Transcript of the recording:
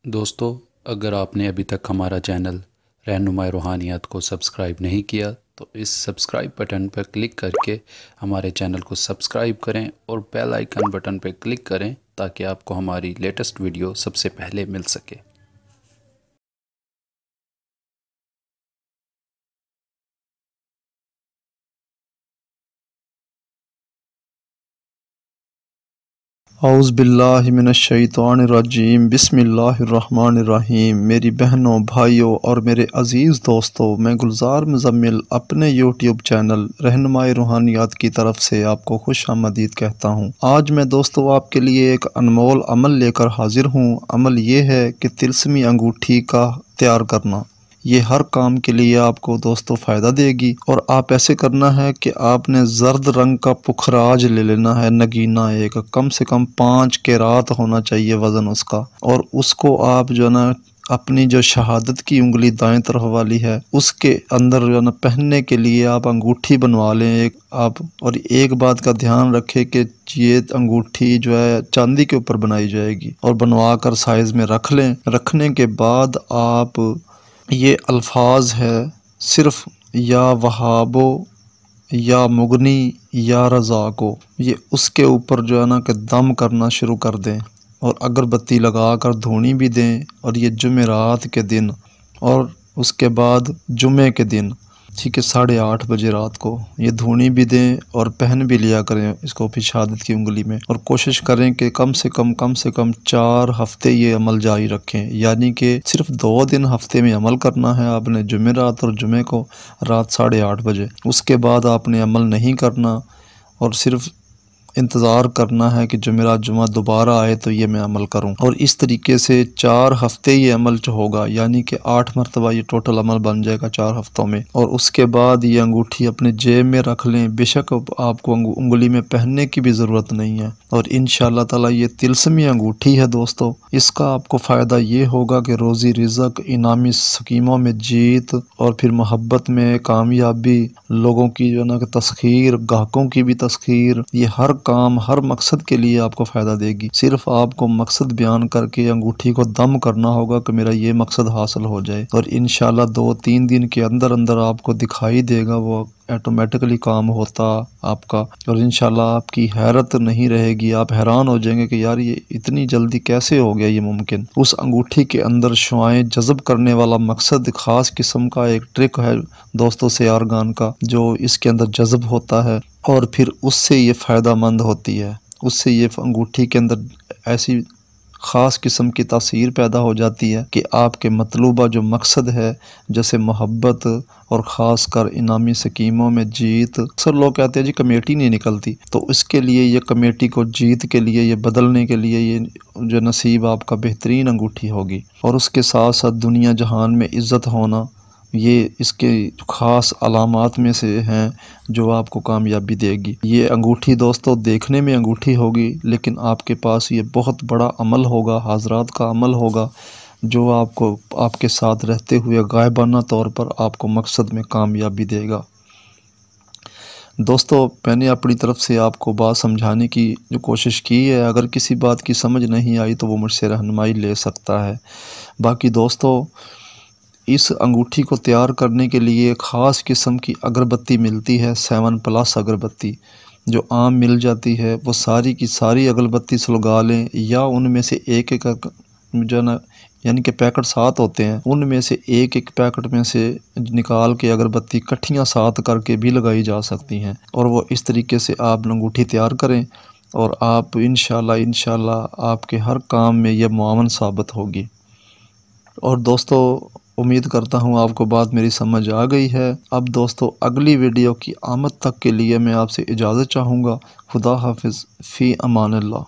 دوستو، اگر آپ نے ابھی تک ہمارا چینل رہنمائی روحانیات کو سبسکرائب نہیں کیا تو اس سبسکرائب بٹن پر کلک کر کے ہمارے چینل کو سبسکرائب کریں اور بیل آئیکن بٹن پر کلک کریں تاکہ آپ کو ہماری لیٹسٹ ویڈیو سب سے پہلے مل سکے۔ اعوذ باللہ من الشیطان الرجیم، بسم اللہ الرحمن الرحیم۔ میری بہنوں، بھائیوں اور میرے عزیز دوستوں، میں گلزار مزمل اپنے یوٹیوب چینل رہنمائی روحانیات کی طرف سے آپ کو خوش آمدید کہتا ہوں۔ آج میں دوستوں آپ کے لیے ایک انمول عمل لے کر حاضر ہوں۔ عمل یہ ہے کہ طلسمی انگوٹھی کا تیار کرنا۔ یہ ہر کام کے لیے آپ کو دوستو فائدہ دے گی، اور آپ ایسے کرنا ہے کہ آپ نے زرد رنگ کا پکھراج لے لینا ہے، نگینہ ایک، کم سے کم 5 کیرات ہونا چاہیے وزن اس کا، اور اس کو آپ جو نا اپنی جو شہادت کی انگلی دائیں طرف والی ہے اس کے اندر جو نا پہننے کے لیے آپ انگوٹھی بنوا لیں ایک آپ۔ اور ایک بات کا دھیان رکھیں کہ یہ انگوٹھی جو ہے چاندی کے اوپر بنائی جائے گی، اور بنوا کر سائز میں رکھ لیں۔ رکھنے کے بعد آپ یہ الفاظ ہے صرف یا وہابو یا مغنی یا رزاقو، یہ اس کے اوپر جو ہے نا کہ دم کرنا شروع کر دیں، اور اگربتی لگا کر دھونی بھی دیں۔ اور یہ جمعرات کے دن اور اس کے بعد جمعے کے دن، ٹھیک ہے، 8:30 بجے رات کو یہ دھونی بھی دیں اور پہن بھی لیا کریں اس کو اپنی شہادت کی انگلی میں۔ اور کوشش کریں کہ کم سے کم 4 ہفتے یہ عمل جاری رکھیں، یعنی کہ صرف 2 دن ہفتے میں عمل کرنا ہے آپ نے، جمعرات اور جمعے کو رات 8:30 بجے۔ اس کے بعد آپ نے عمل نہیں کرنا اور صرف انتظار کرنا ہے کہ جمعرات جمعہ دوبارہ آئے تو یہ میں عمل کروں۔ اور اس طریقے سے 4 ہفتے یہ عمل ہوگا، یعنی کہ 8 مرتبہ یہ ٹوٹل عمل بن جائے گا 4 ہفتوں میں۔ اور اس کے بعد یہ انگوٹھی اپنے جیب میں رکھ لیں، بے شک آپ کو انگلی میں پہننے کی بھی ضرورت نہیں ہے۔ اور انشاءاللہ تعالی یہ طلسمی انگوٹھی ہے دوستو، اس کا آپ کو فائدہ یہ ہوگا کہ روزی رزق، انعامی سکیموں میں جیت، اور پھر محبت میں کامیابی، لوگوں کی جو نا کہ تسخیر، گاہکوں کی بھی تسخیر، یہ ہر کام ہر مقصد کے لیے آپ کو فائدہ دے گی۔ صرف آپ کو مقصد بیان کر کے انگوٹھی کو دم کرنا ہوگا کہ میرا یہ مقصد حاصل ہو جائے، اور انشاءاللہ 2-3 دن کے اندر اندر آپ کو دکھائی دے گا وہ ایٹومیٹکلی کام ہوتا آپ کا۔ اور انشاءاللہ آپ کی حیرت نہیں رہے گی، آپ حیران ہو جائیں گے کہ یار یہ اتنی جلدی کیسے ہو گیا یہ ممکن۔ اس انگوٹھی کے اندر شعائیں جذب کرنے والا مقصد خاص قسم کا ایک ٹرک ہے دوستو سے آرگان کا، جو اس کے اندر جذب ہوتا ہے، اور پھر اس سے یہ فائدہ مند ہوتی ہے۔ اس سے یہ انگوٹھی کے اندر ایسی خاص قسم کی تاثیر پیدا ہو جاتی ہے کہ آپ کے مطلوبہ جو مقصد ہے، جیسے محبت اور خاص کر انعامی سکیموں میں جیت، اکثر لوگ کہتے ہیں جی کمیٹی نہیں نکلتی، تو اس کے لیے یہ کمیٹی کو جیت کے لیے، یہ بدلنے کے لیے یہ جو نصیب آپ کا بہترین انگوٹھی ہوگی۔ اور اس کے ساتھ ساتھ دنیا جہان میں عزت ہونا، یہ اس کے خاص علامات میں سے ہیں جو آپ کو کامیابی دے گی۔ یہ انگوٹھی دوستو دیکھنے میں انگوٹھی ہوگی، لیکن آپ کے پاس یہ بہت بڑا عمل ہوگا، حضرات کا عمل ہوگا، جو آپ کو آپ کے ساتھ رہتے ہوئے غائبانہ طور پر آپ کو مقصد میں کامیابی دے گا۔ دوستو میں نے اپنی طرف سے آپ کو بات سمجھانے کی جو کوشش کی ہے، اگر کسی بات کی سمجھ نہیں آئی تو وہ مجھ سے رہنمائی لے سکتا ہے۔ باقی دوستو اس انگوٹھی کو تیار کرنے کے لیے ایک خاص قسم کی اگربتی ملتی ہے، 7+ اگربتی جو عام مل جاتی ہے، وہ ساری کی ساری اگربتی سلگا لیں، یا ان میں سے ایک جو نا یعنی کہ پیکٹ 7 ہوتے ہیں، ان میں سے ایک پیکٹ میں سے نکال کے اگربتی کٹھیاں 7 کر کے بھی لگائی جا سکتی ہیں، اور وہ اس طریقے سے آپ انگوٹھی تیار کریں، اور آپ انشاءاللہ آپ کے ہر کام میں یہ معاون ثابت ہوگی۔ اور دوستو امید کرتا ہوں آپ کو بات میری سمجھ آ گئی ہے۔ اب دوستو اگلی ویڈیو کی آمد تک کے لیے میں آپ سے اجازت چاہوں گا۔ خدا حافظ، فی امان اللہ۔